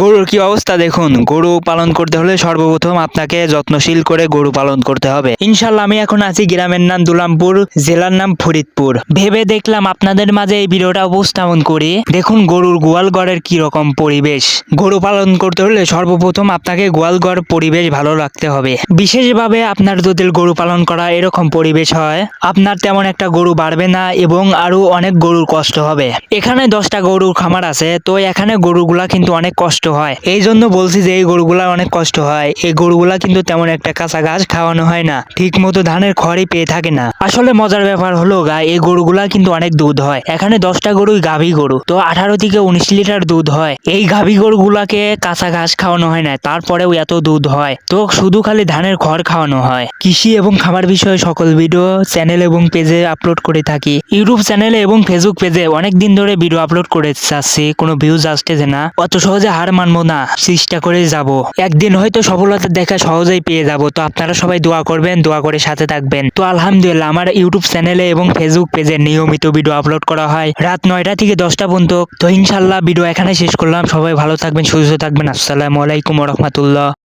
গরুর কি অবস্থা দেখুন। গরু পালন করতে হলে সর্বপ্রথম আপনাকে যত্নশীল করে গরু পালন করতে হবে। ইনশাল্লাহ আমি এখন আছি, গ্রামের নাম দুলামপুর, জেলার নাম ফরিদপুর। ভেবে দেখলাম আপনাদের মাঝে এই ভিডিওটা উপস্থাপন করি। দেখুন গরুর গোয়াল ঘরের কি রকম পরিবেশ। গরু পালন করতে হলে সর্বপ্রথম আপনাকে গোয়াল ঘর পরিবেশ ভালো রাখতে হবে। বিশেষভাবে আপনার যদি গরু পালন করা এরকম পরিবেশ হয়, আপনার তেমন একটা গরু বাড়বে না এবং আরো অনেক গরুর কষ্ট হবে। এখানে 10টা গরুর খামার আছে, তো এখানে গরুগুলা কিন্তু অনেক কষ্ট হয়। এই জন্য বলছি যে এই গরুগুলা অনেক কষ্ট হয়। এই গরুগুলা কিন্তু তেমন একটা কাঁচা ঘাস খাওয়ানো হয় না, ঠিক মতো ধানের খড়ই পেয়ে থাকে না। আসলে মজার ব্যাপার হলো এই গরুগুলা কিন্তু অনেক দুধ হয়। এখানে 10টা গরুই গাভী গরু, তো 18 থেকে 19 লিটার দুধ হয়। এই গাভী গরুগুলাকে কাঁচা ঘাস খাওয়ানো হয় না, তারপরেও এত দুধ হয়। তো শুধু খালি ধানের খড় খাওয়ানো হয়। কৃষি এবং খামার বিষয়ে সকল ভিডিও চ্যানেল এবং পেজে আপলোড করে থাকি। ইউটিউব চ্যানেলে এবং ফেসবুক পেজে অনেক দিন ধরে ভিডিও আপলোড করে যাচ্ছি, কোনো ভিউজ আসতেছে না। অত সহজে হার মানবো না, চেষ্টা করে যাব। একদিন হয়তো সফলতা দেখা সহজেই পেয়ে যাব। তো আপনারা সবাই দোয়া করবেন, দোয়া করে সাথে থাকবেন। তো আলহামদুলিল্লাহ আমার ইউটিউব চ্যানেলে এবং ফেসবুক পেজে নিয়মিত ভিডিও আপলোড করা হয় রাত 9টা থেকে 10টা পর্যন্ত। তো ইনশাল্লাহ ভিডিও এখানে শেষ করলাম। সবাই ভালো থাকবেন, সুস্থ থাকবেন। আসসালামু আলাইকুম ওয়া রাহমাতুল্লাহ।